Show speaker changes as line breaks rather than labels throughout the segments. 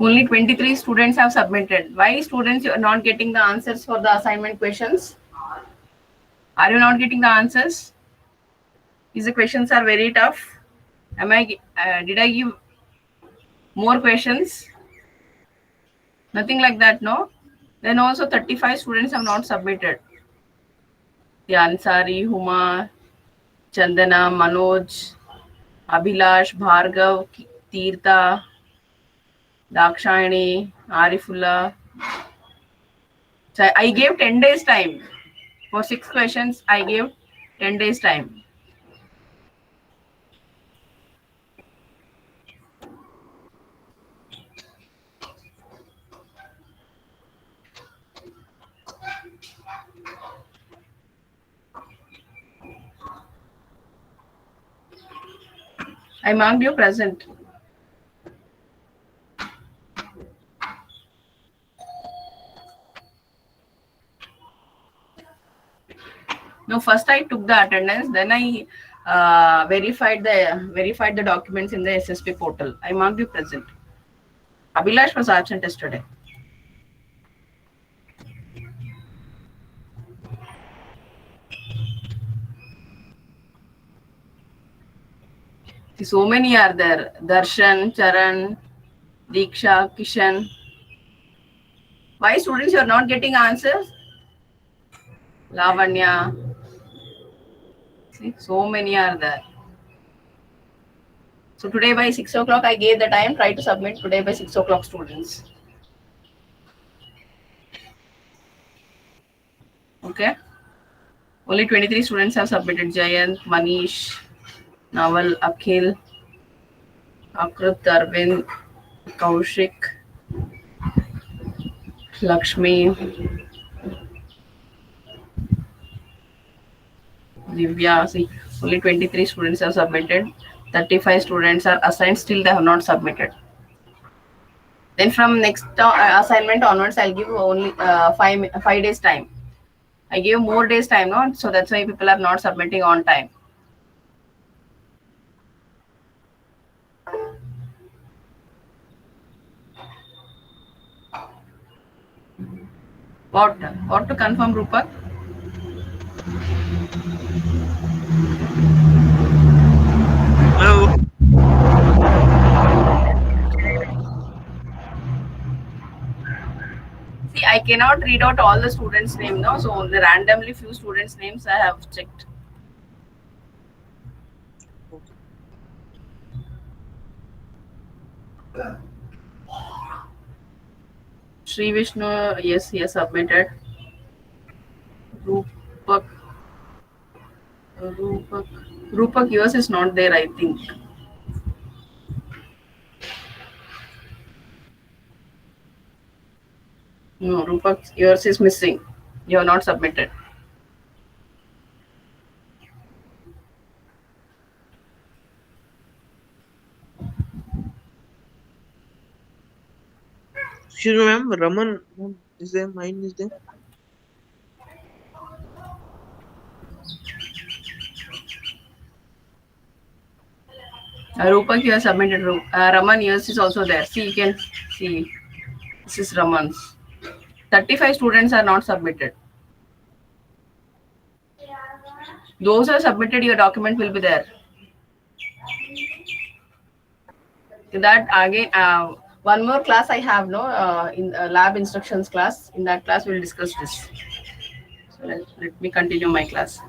Only 23 students have submitted. Why students are not getting the answers for the assignment questions? Are you not getting the answers? These questions are very tough. Did I give more questions? Nothing like that, no? Then also 35 students have not submitted. The Ansari, Huma, Chandana, Manoj, Abhilash, Bhargav, Tirtha, Dakshayani, Arifullah. So I gave 10 days time. For 6 questions, I gave 10 days time. I marked you present. No, first I took the attendance, then I verified the documents in the SSP portal. I marked you present. Abhilash was absent yesterday. See, so many are there. Darshan, Charan, Diksha, Kishan. Why students are not getting answers? Lavanya. See, so many are there. So today by 6 o'clock I gave the time. Try to submit today by 6 o'clock, students. Okay. Only 23 students have submitted. Jayant, Manish, Naval, Akhil, Akrut, Arvind, Kaushik, Lakshmi, Divya. See, only 23 students have submitted. 35 students are assigned. Still, they have not submitted. Then from next assignment onwards, I'll give only 5 days time. I gave more days time, no? So that's why people are not submitting on time. What to confirm, Rupak?
Hello.
See, I cannot read out all the students' names, no? So only randomly few students' names I have checked. Sri Vishnu, yes, he has submitted. Rupak, Rupak, yours is not there, I think. No, Rupak, yours is missing. You have not submitted.
Excuse me, ma'am. Raman is there? Mine is there.
Rupak, you have submitted. Raman, yours is also there. See, you can see. This is Raman's. 35 students are not submitted. Those who have submitted, your document will be there. That again, one more class I have, no, in lab instructions class. In that class, we'll discuss this. So let me continue my class.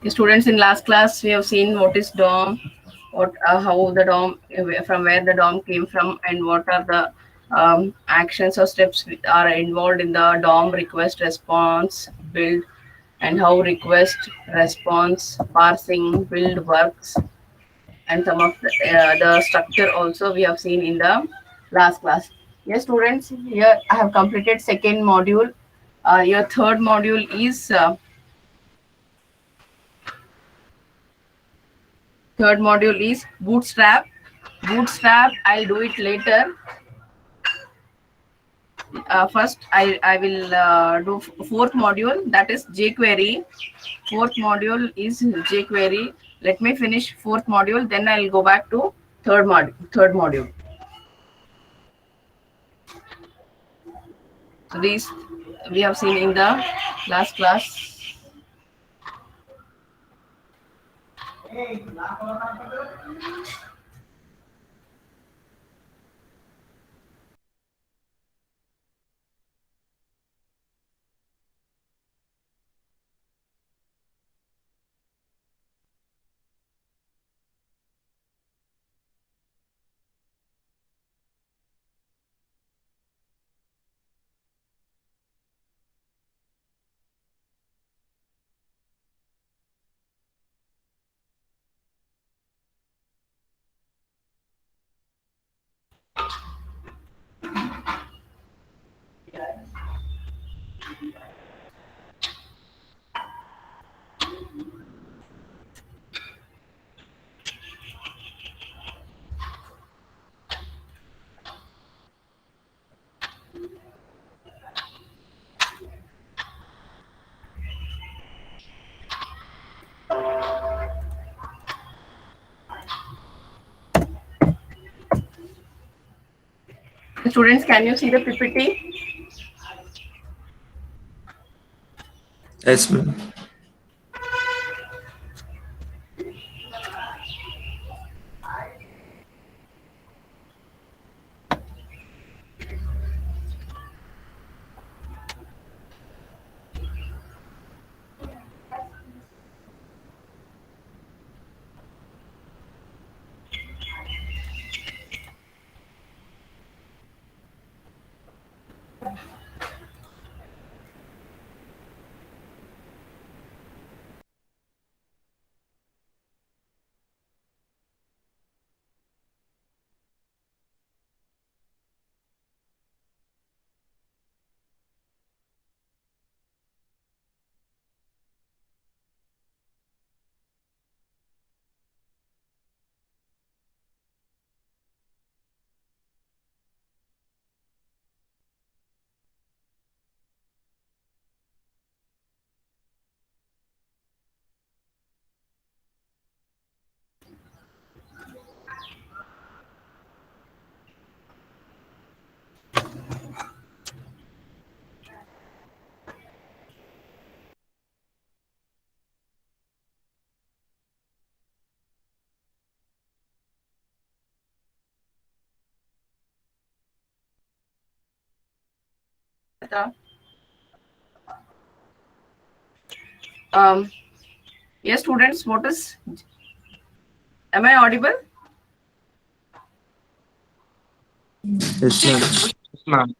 The students, in last class, we have seen what is DOM, how the DOM, from where the DOM came from, and what are the actions or steps are involved in the DOM request response build, and how request response parsing build works, and some of the structure also we have seen in the last class. Yes, students, here I have completed second module. Your third module is Bootstrap. Bootstrap, I'll do it later. First, I will do fourth module, that is jQuery. Fourth module is jQuery. Let me finish fourth module, then I'll go back to third module. So these we have seen in the last class. Students, can you see the PPT?
Yes, ma'am.
Um, yes, students, what is, am I audible?
Yes, ma'am.
Yes, ma'am.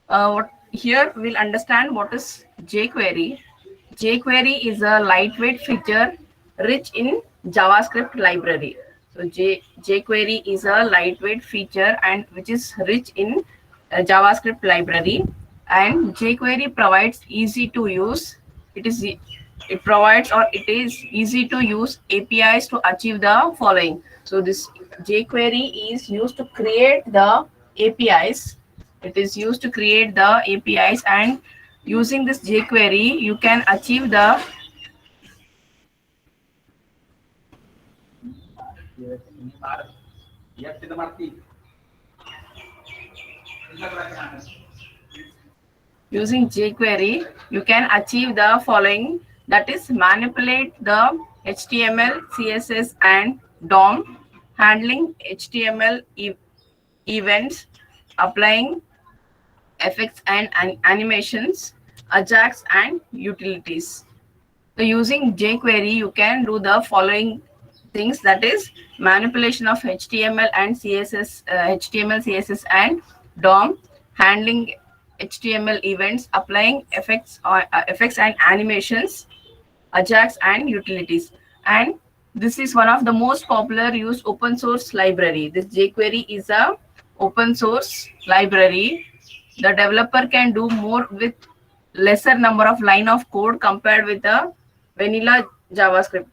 What here we'll understand what is jQuery. jQuery is a lightweight feature rich in JavaScript library. So jQuery is a lightweight feature and which is rich in JavaScript library. And jQuery provides easy to use. It provides or it is easy to use APIs to achieve the following. So this jQuery is used to create the APIs. It is used to create the APIs, and using this jQuery, you can achieve the using jQuery, you can achieve the following, that is manipulate the HTML, CSS and DOM, handling HTML events, applying effects and animations, Ajax and utilities. So using jQuery, you can do the following things, that is manipulation of HTML and CSS, HTML, CSS and DOM, handling HTML events, applying effects and animations, Ajax and utilities. And this is one of the most popular used open source library. This jQuery is a open source library the developer can do more with lesser number of line of code compared with the vanilla JavaScript.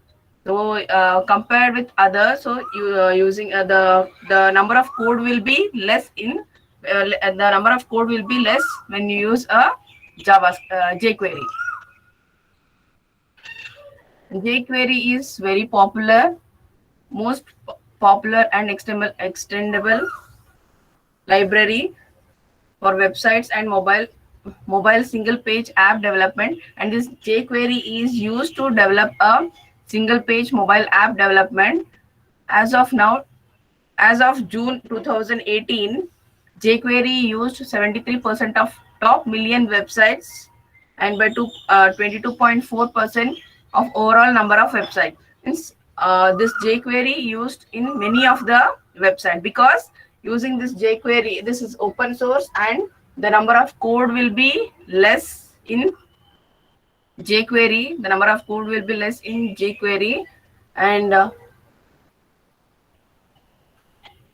So compared with others, so you using the number of code will be less in the number of code will be less when you use a Java jQuery. jQuery is very popular, most popular and extendable library for websites and mobile single page app development, and this jQuery is used to develop a single page mobile app development. As of now, as of June 2018, jQuery used 73% of top million websites and by 22.4% of overall number of websites. Means this jQuery used in many of the website, because using this jQuery, this is open source and the number of code will be less in jQuery. The number of code will be less in jQuery, and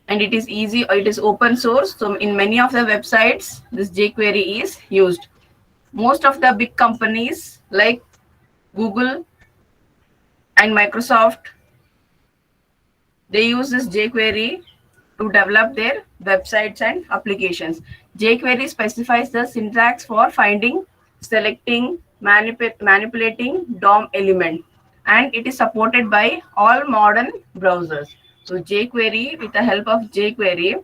it is easy, it is open source. So in many of the websites, this jQuery is used. Most of the big companies like Google and Microsoft, they use this jQuery to develop their websites and applications. jQuery specifies the syntax for finding, selecting, manipulating DOM element, and it is supported by all modern browsers. So jQuery, with the help of jQuery,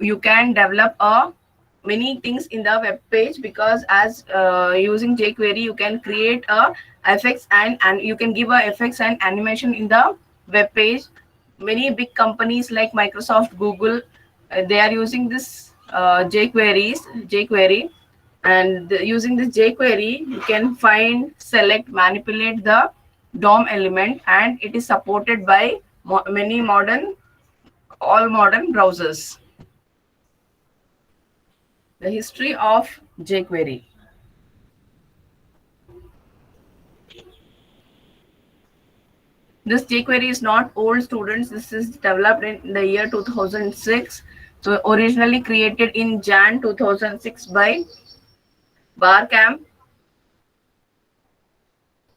you can develop many things in the web page, because as using jQuery, you can create effects and you can give effects and animation in the web page. Many big companies like Microsoft, Google, they are using this jQuery, and using this jQuery, you can find, select, manipulate the DOM element, and it is supported by all modern browsers. The history of jQuery. This jQuery is not old, students. This is developed in the year 2006. So originally created in Jan 2006 by Barcamp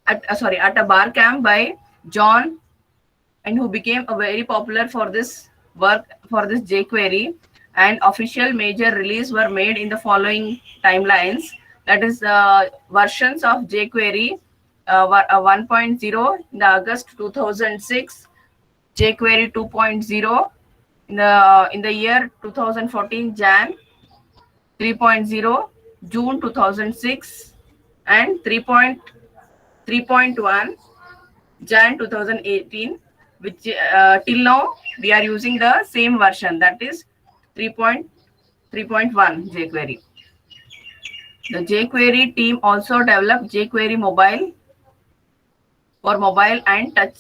at a Barcamp by John, and who became a very popular for this work for this jQuery. And official major release were made in the following timelines. That is versions of jQuery 1.0 in the August 2006, jQuery 2.0 in the year 2014 Jan, 3.0 June 2006, and 3.1 Jan 2018, which till now we are using the same version, that is 3.1 jQuery. The jQuery team also developed jQuery Mobile for mobile and touch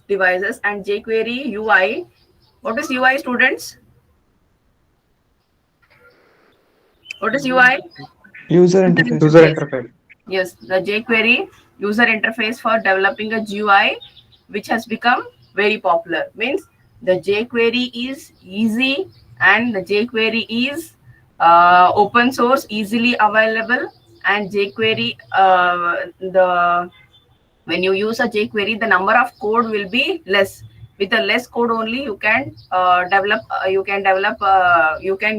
devices, and jQuery UI. What is UI, students? What is UI?
User interface.
User interface.
Yes, the jQuery user interface for developing a GUI, which has become very popular. Means the jQuery is easy, and the jQuery is open source, easily available, and jQuery when you use a jQuery, the number of code will be less. With the less code only, you can you can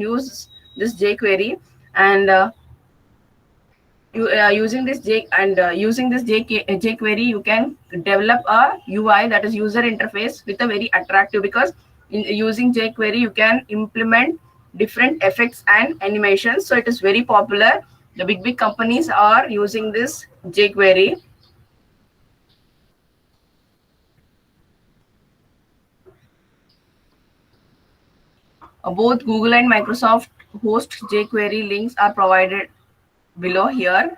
use this jQuery, and using this jQuery, you can develop a UI, that is user interface, with a very attractive, because using jQuery you can implement different effects and animations. So it is very popular. The big companies are using this jQuery. Both Google and Microsoft host jQuery. Links are provided below here.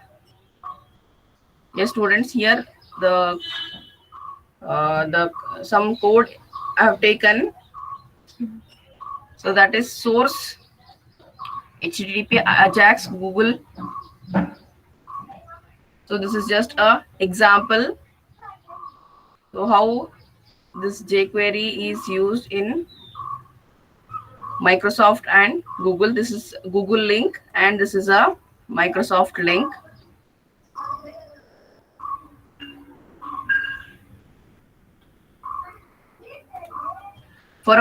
Yes, students, here the some code I have taken. So that is source HTTP Ajax Google. So this is just a example. So how this jQuery is used in Microsoft and Google. This is Google link and this is a Microsoft link. For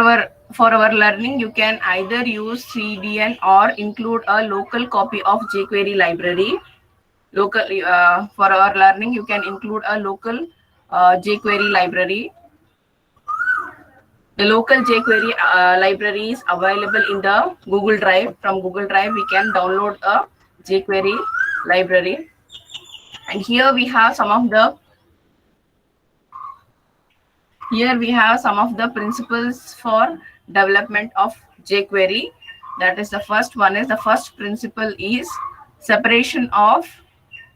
our learning, you can either use CDN or include a local copy of jQuery library. Locally, for our learning, you can include a local jQuery library. The local jQuery library is available in the Google Drive. From Google Drive, we can download a jQuery library. And here we have some of the principles for development of jQuery. That is the first one. Is the first principle is separation of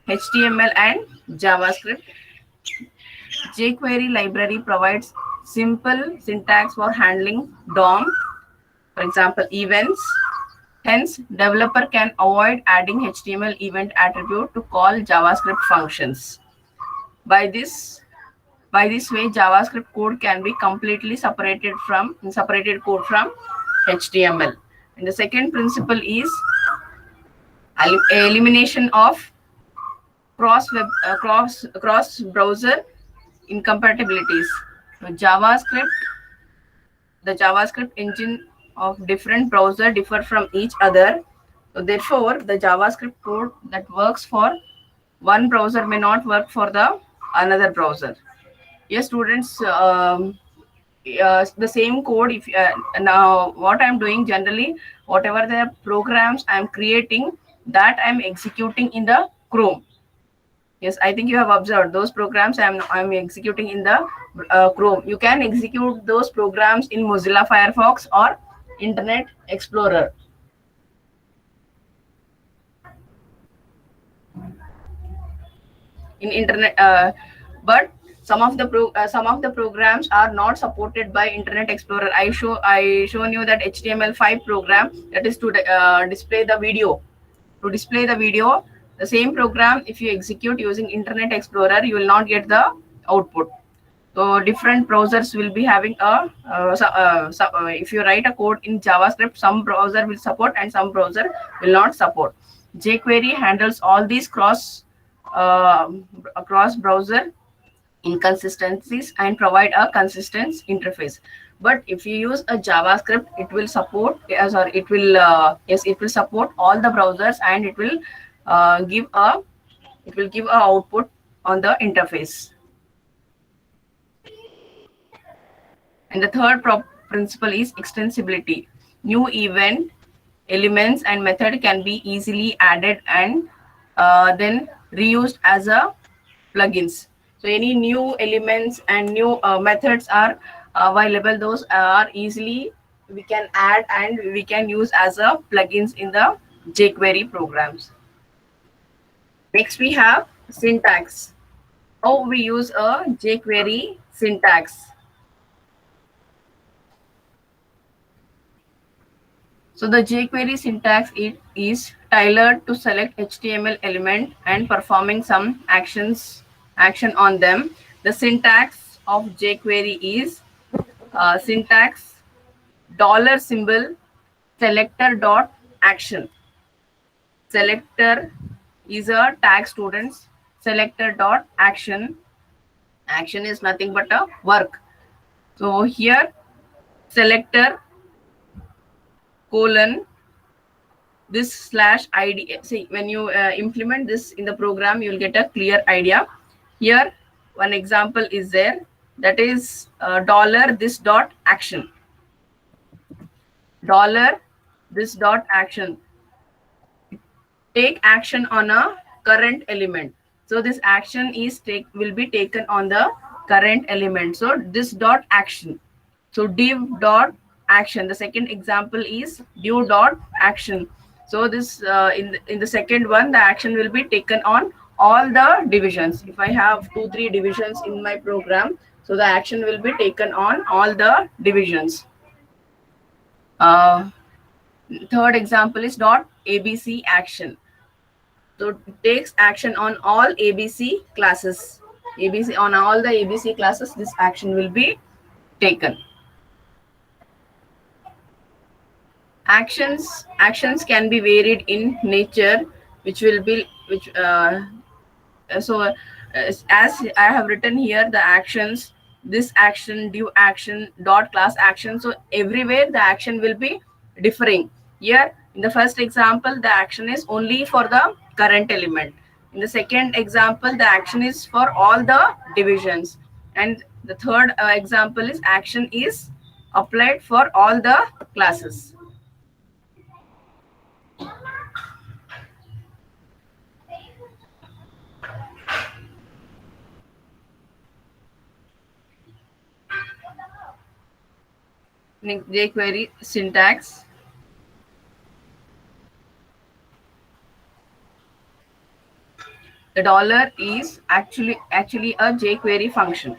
HTML and JavaScript. jQuery library provides simple syntax for handling DOM, for example, events. Hence, developer can avoid adding HTML event attribute to call JavaScript functions. By this way, JavaScript code can be completely separated code from HTML. And the second principle is elimination of cross browser incompatibilities. So the JavaScript engine of different browser differ from each other. So therefore, the JavaScript code that works for one browser may not work for the another browser. Yes, students, the same code. If now what I'm doing generally, whatever the programs I'm creating, that I'm executing in the Chrome. Yes, I think you have observed those programs I'm executing in the Chrome. You can execute those programs in Mozilla Firefox or Internet Explorer. In Internet, but some of the programs are not supported by Internet Explorer. I shown you that HTML5 program, that is to display the video. To display the video, the same program, if you execute using Internet Explorer, you will not get the output. So different browsers will be having if you write a code in JavaScript, some browser will support and some browser will not support. jQuery handles all these cross browser inconsistencies and provide a consistent interface. But if you use a JavaScript, it will support it will support all the browsers, and it will give a output on the interface. And the third principle is extensibility. New event, elements, and method can be easily added and then reused as a plugins. So any new elements and new methods are available. Those are easily we can add and we can use as a plugins in the jQuery programs. Next we have syntax. How we use a jQuery syntax. So the jQuery syntax is tailored to select HTML element and performing some action on them. The syntax of jQuery is syntax $symbol selector dot action. Selector is a tag, students. Selector dot action. Action is nothing but a work. So here selector colon this /id. See, when you implement this in the program, you will get a clear idea. Here one example is there, that is $this dot action. $this dot action, take action on a current element. So this action will be taken on the current element. So this dot action. So div dot action. The second example is div dot action. So this in the second one, the action will be taken on all the divisions. If I have 2-3 divisions in my program, so the action will be taken on all the divisions. Third example is dot ABC action. So it takes action on all ABC classes. On all the ABC classes, this action will be taken. Actions can be varied in nature, which will be which so as I have written here, the actions, this action, due action, dot class action, so everywhere the action will be differing. Here in the first example, the action is only for the current element. In the second example, the action is for all the divisions, and the third example is action is applied for all the classes. jQuery syntax. The dollar is actually a jQuery function.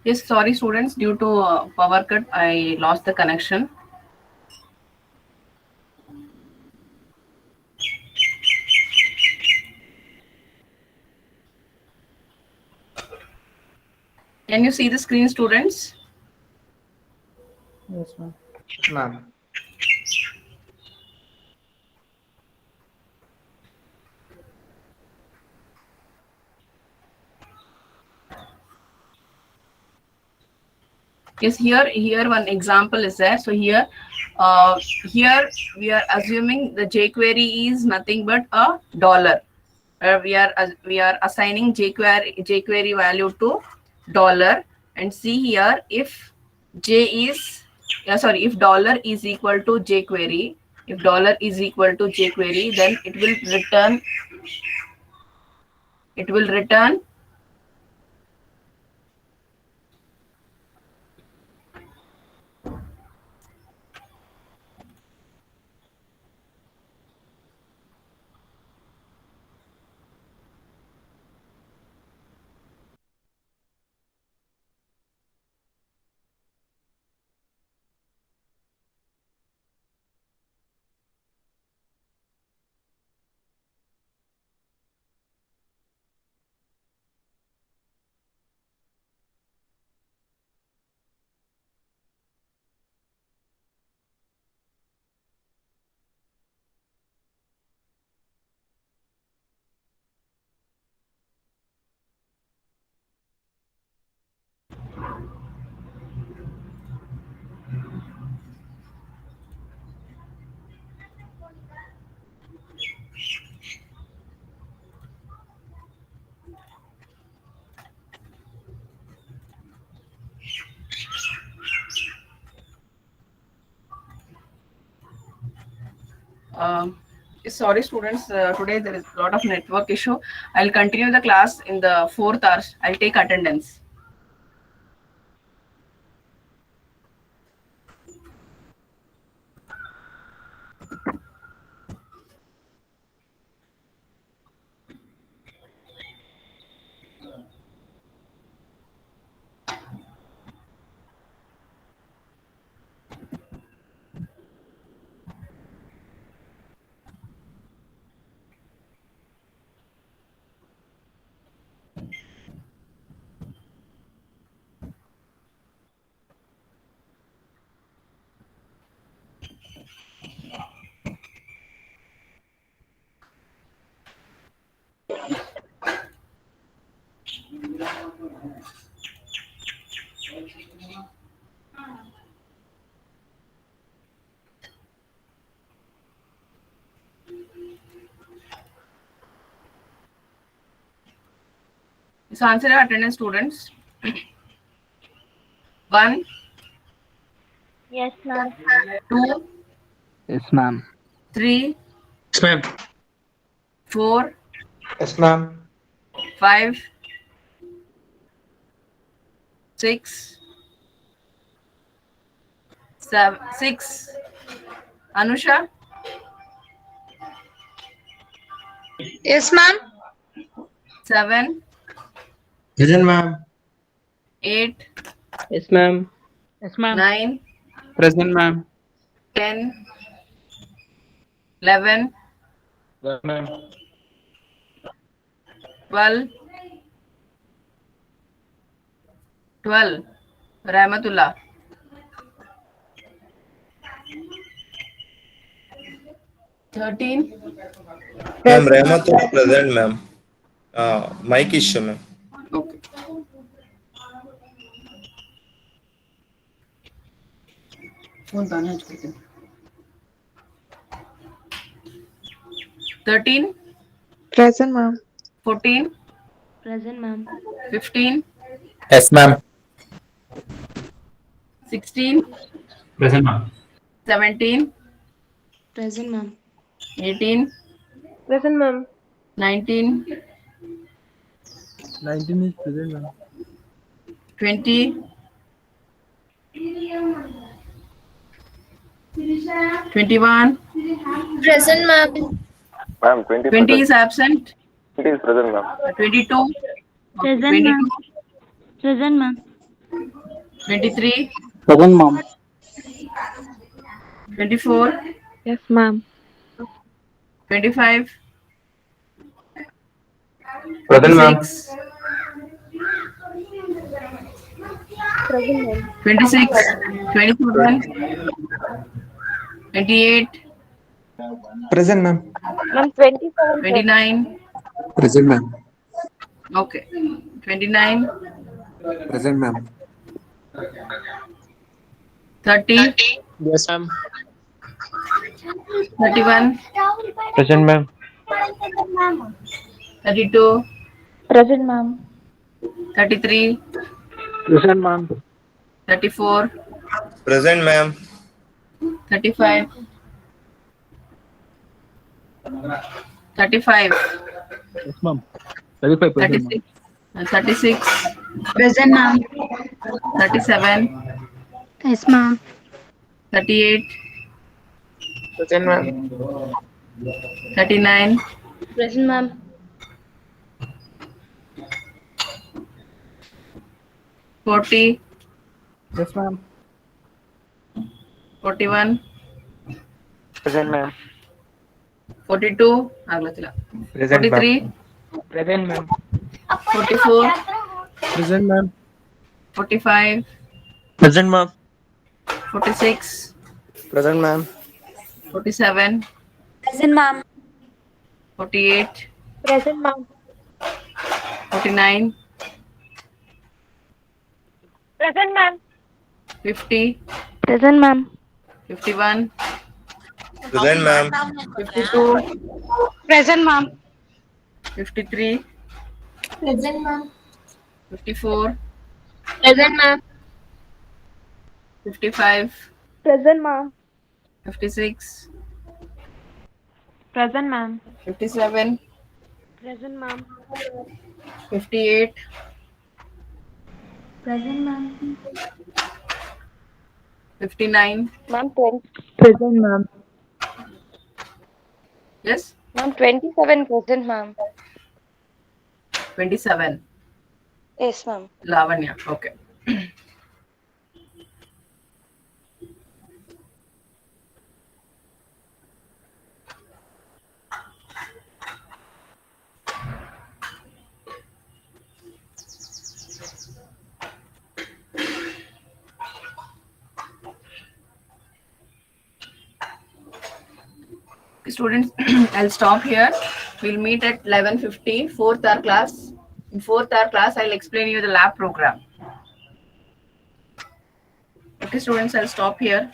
Yes, sorry, students. Due to power cut, I lost the connection. Can you see the screen, students?
Yes, ma'am.
Ma'am.
Yes, here one example is there. So here here we are assuming the jQuery is nothing but a dollar. We are assigning jQuery value to dollar, and see here if j is if dollar is equal to jQuery, if dollar is equal to jQuery, then it will return sorry, students. Today there is a lot of network issue. I'll continue the class in the 4th hour. I'll take attendance. So answer your attendance, students. 1,
Yes, ma'am.
2,
Yes, ma'am.
3,
Yes, ma'am.
4,
Yes, ma'am.
5, 6, 7, 6. Anusha,
Yes, ma'am.
7,
Present, ma'am.
8,
Yes, ma'am. Yes, ma'am.
9,
Present, ma'am.
10, 11,
Yes, ma'am.
12, 12. Rahmatullah. 13.
Ma'am, Rahmatullah present, ma'am. Mic issue, ma'am.
Okay. Phone bana hai uske. 13,
Present, ma'am.
14,
Present, ma'am.
15,
Yes, ma'am.
16,
Present, ma'am.
17,
Present, ma'am.
18,
Present, ma'am.
19,
19 is present, ma'am.
20, 21,
Present, ma'am.
Ma'am, 20
20 is
present.
absent,
20 is present, ma'am.
22,
Present,
22,
ma'am. Present, ma'am.
23,
Present, ma'am.
24,
Yes, ma'am.
25,
Present, ma'am.
26,
Present, ma'am.
26, 27, 28,
Present, ma'am.
Ma'am, 27,
29.
Present, ma'am.
Okay. 29,
Present, ma'am.
30,
Yes, ma'am.
31,
Present, ma'am.
32,
Present, ma'am.
33,
Present, ma'am.
34,
Present, ma'am.
35, 35,
Yes, ma'am. 35, present, ma'am.
36, 36,
Present, ma'am.
37,
Yes, ma'am.
38,
Present, ma'am.
39,
Present, ma'am.
40,
Yes, ma'am.
41,
Present, ma'am.
42, ಆಗ್ಲತ್ತಿಲ್ಲ.
Present,
43,
Present, ma'am.
44,
Present, ma'am.
45,
Present, ma'am.
46,
Present, ma'am.
47,
Present, ma'am.
48,
Present, ma'am.
49,
Present, ma'am.
50,
Present, ma'am.
51,
Present, ma'am.
52,
Present, ma'am.
53,
Present, ma'am.
54,
Present, ma'am.
55,
Present, ma'am.
56,
Present, ma'am.
57,
Present, ma'am.
58,
Present, ma'am.
59.
Ma'am, 20.
Present, ma'am.
Yes,
Ma'am, 27 present, ma'am.
27.
Yes, ma'am.
Lavanya. Okay. Students, I'll stop here. We'll meet at 11:50, fourth hour class. In fourth hour class, I'll explain you the lab program. Okay, students, I'll stop here.